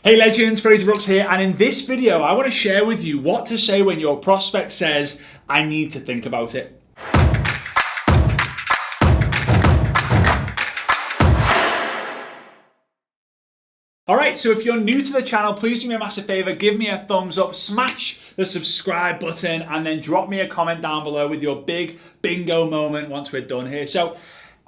Hey legends, Fraser Brooks here, and in this video I want to share with you what to say when your prospect says, I need to think about it. Alright, so if you're new to the channel, please do me a massive favor, give me a thumbs up, smash the subscribe button, and then drop me a comment down below with your big bingo moment once we're done here. So,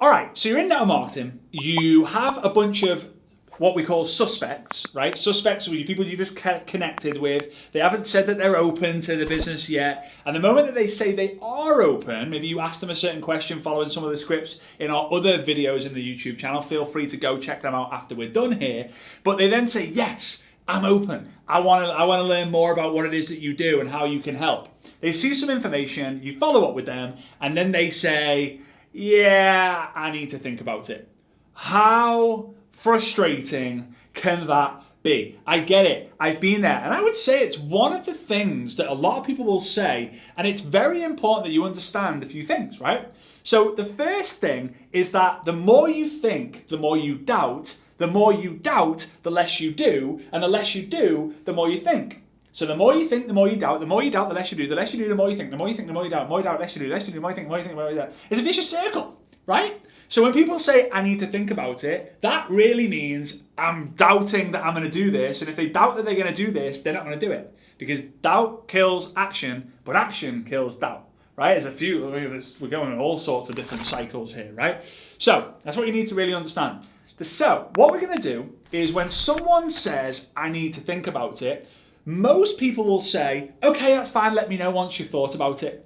alright, so you're in network marketing, you have a bunch of what we call suspects, right? Suspects are people you just connected with. They haven't said that they're open to the business yet. And the moment that they say they are open, maybe you ask them a certain question following some of the scripts in our other videos in the YouTube channel. Feel free to go check them out after we're done here. But they then say, yes, I'm open. I want to learn more about what it is that you do and how you can help. They see some information, you follow up with them, and then they say, yeah, I need to think about it. How frustrating can that be? I get it. I've been there. And I would say it's one of the things that a lot of people will say, and it's very important that you understand a few things, right? So the first thing is that the more you think, the more you doubt. The more you doubt, the less you do. And the less you do, the more you think. So the more you think, the more you doubt. The more you doubt, the less you do. The less you do, the more you think. The more you think, the more you doubt. The more you doubt, the less you do. The less you do, the more you think, the more you think, the more you doubt. It's a vicious circle, right? So when people say, I need to think about it, that really means I'm doubting that I'm going to do this. And if they doubt that they're going to do this, they're not going to do it. Because doubt kills action, but action kills doubt, right? There's a few, we're going in all sorts of different cycles here, right? So that's what you need to really understand. So what we're going to do is when someone says, I need to think about it, most people will say, okay, that's fine, let me know once you've thought about it.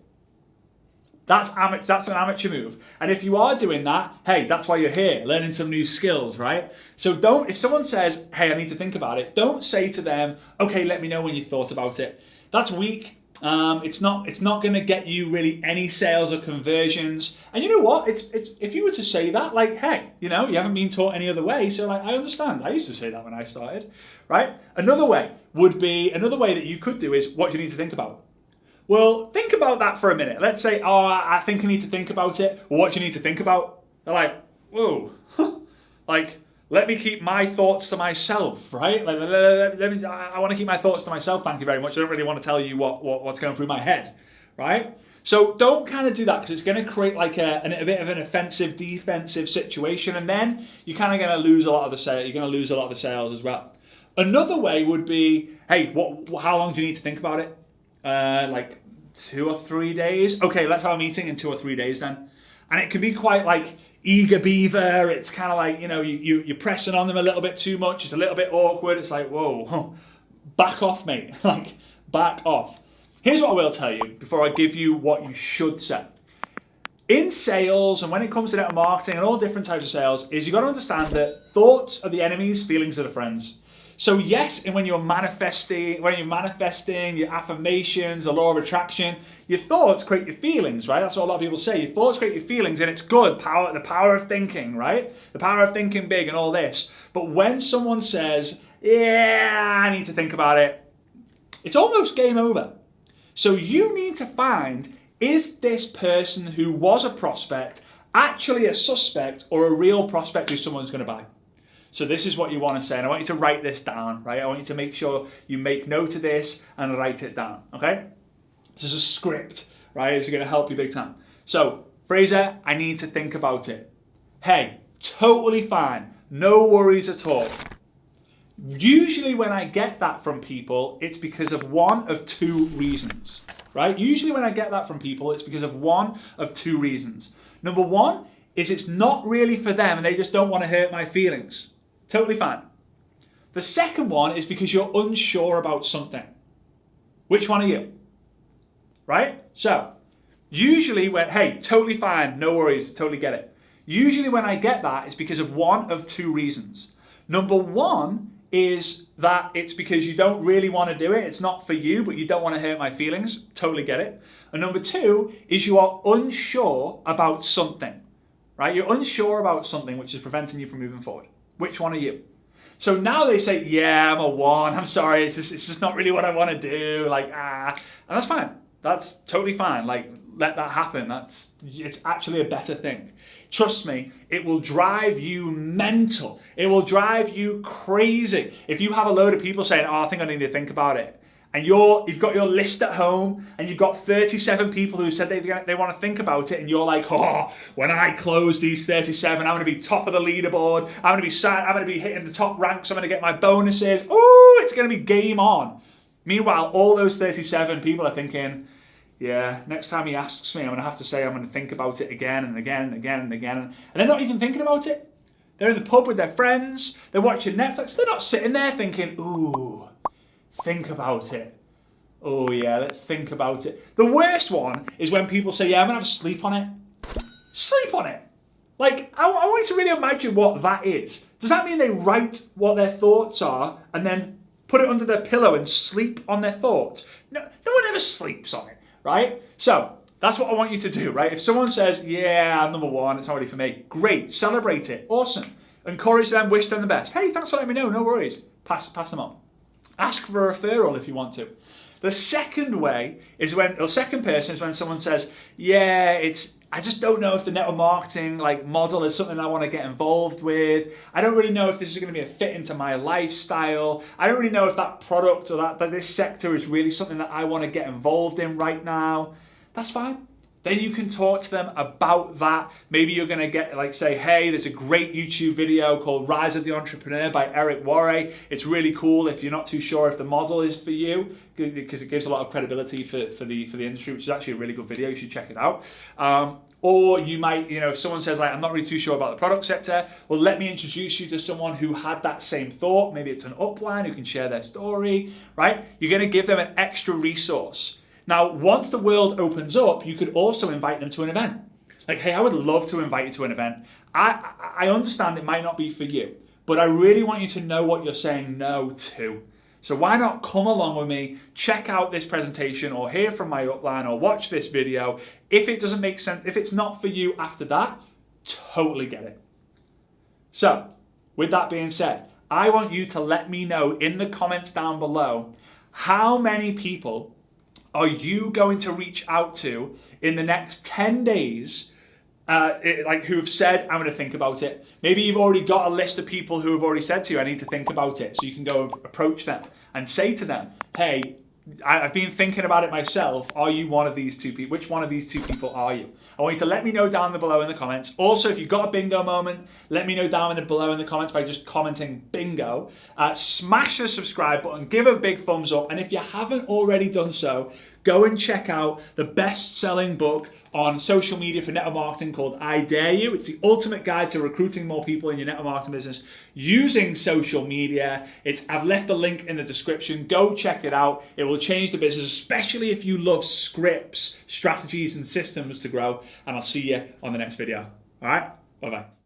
That's an amateur move. And if you are doing that, hey, that's why you're here, learning some new skills, right? So if someone says, hey, I need to think about it, don't say to them, okay, let me know when you thought about it. That's weak. It's not going to get you really any sales or conversions. And you know what? It's if you were to say that, like, hey, you haven't been taught any other way, so like I understand. I used to say that when I started, right? Another way that you could do is what do you need to think about? Well, think about that for a minute. Let's say, oh, I think I need to think about it. Well, what do you need to think about? They're like, whoa, like, let me keep my thoughts to myself, right? Like, I want to keep my thoughts to myself, thank you very much. I don't really want to tell you what's going through my head, right? So don't kind of do that because it's going to create like a bit of an offensive, defensive situation, and then you're kind of going to lose a lot of the sales. You're going to lose a lot of the sales as well. Another way would be, hey, how long do you need to think about it? Like 2 or 3 days. Okay, let's have a meeting in 2 or 3 days then. And it can be quite like eager beaver. It's kind of like, you're pressing on them a little bit too much. It's a little bit awkward. It's like, whoa, back off, mate. Like, back off. Here's what I will tell you before I give you what you should say. In sales, and when it comes to network marketing and all different types of sales, is you got to understand that thoughts are the enemies, feelings are the friends. So yes, and when you're manifesting, your affirmations, the law of attraction, your thoughts create your feelings, right? That's what a lot of people say. Your thoughts create your feelings, and it's good. The power of thinking, right? The power of thinking big and all this. But when someone says, yeah, I need to think about it, it's almost game over. So you need to find, is this person who was a prospect actually a suspect or a real prospect who someone's going to buy? So this is what you want to say, and I want you to write this down, right? I want you to make sure you make note of this and write it down, okay? This is a script, right? It's going to help you big time. So, Fraser, I need to think about it. Hey, totally fine. No worries at all. Usually when I get that from people, it's because of one of two reasons, right? Usually when I get that from people, it's because of one of two reasons. Number one is it's not really for them and they just don't want to hurt my feelings. Totally fine. The second one is because you're unsure about something. Which one are you? Right? So, usually hey, totally fine, no worries, totally get it. Usually when I get that, it's because of one of two reasons. Number one is that it's because you don't really want to do it. It's not for you, but you don't want to hurt my feelings. Totally get it. And number two is you are unsure about something. Right? You're unsure about something which is preventing you from moving forward. Which one are you? So now they say, yeah, I'm a 1. I'm sorry, it's just not really what I want to do. Like, and that's fine. That's totally fine. Like, let that happen. It's actually a better thing. Trust me, it will drive you mental. It will drive you crazy. If you have a load of people saying, oh, I think I need to think about it, and you've got your list at home, and you've got 37 people who said they want to think about it, and you're like, oh, when I close these 37, I'm going to be top of the leaderboard. I'm going to be hitting the top ranks. I'm going to get my bonuses. Ooh, it's going to be game on. Meanwhile, all those 37 people are thinking, yeah, next time he asks me, I'm going to have to say I'm going to think about it again and again and again and again. And they're not even thinking about it. They're in the pub with their friends. They're watching Netflix. They're not sitting there thinking, ooh, think about it. Oh yeah, let's think about it. The worst one is when people say, yeah, I'm going to have a sleep on it. Sleep on it. Like, I want you to really imagine what that is. Does that mean they write what their thoughts are and then put it under their pillow and sleep on their thoughts? No one ever sleeps on it, right? So that's what I want you to do, right? If someone says, yeah, I'm number one, it's not ready for me, great, celebrate it, awesome. Encourage them, wish them the best. Hey, thanks for letting me know, no worries. Pass them on. Ask for a referral if you want to. The second person is when someone says, yeah, I just don't know if the network marketing model is something I want to get involved with. I don't really know if this is going to be a fit into my lifestyle. I don't really know if that product or that this sector is really something that I want to get involved in right now. That's fine. Then you can talk to them about that. Maybe you're going to get say, hey, there's a great YouTube video called Rise of the Entrepreneur by Eric Worre. It's really cool if you're not too sure if the model is for you, because it gives a lot of credibility for the industry, which is actually a really good video. You should check it out. Or you might, if someone says I'm not really too sure about the product sector, well, let me introduce you to someone who had that same thought. Maybe it's an upline who can share their story, right? You're going to give them an extra resource. Now, once the world opens up, you could also invite them to an event. Hey, I would love to invite you to an event. I understand it might not be for you, but I really want you to know what you're saying no to. So why not come along with me, check out this presentation or hear from my upline or watch this video. If it doesn't make sense, if it's not for you after that, totally get it. So with that being said, I want you to let me know in the comments down below, how many people are you going to reach out to in the next 10 days who have said, I'm going to think about it. Maybe you've already got a list of people who have already said to you, I need to think about it. So you can go approach them and say to them, hey, I've been thinking about it myself. Are you one of these two people? Which one of these two people are you? I want you to let me know down below in the comments. Also, if you've got a bingo moment, let me know down below in the comments by just commenting bingo. Smash the subscribe button, give a big thumbs up. And if you haven't already done so, go and check out the best-selling book on social media for network marketing called I Dare You. It's the ultimate guide to recruiting more people in your network marketing business using social media. I've left the link in the description. Go check it out. It will change the business, especially if you love scripts, strategies, and systems to grow. And I'll see you on the next video. All right? Bye-bye.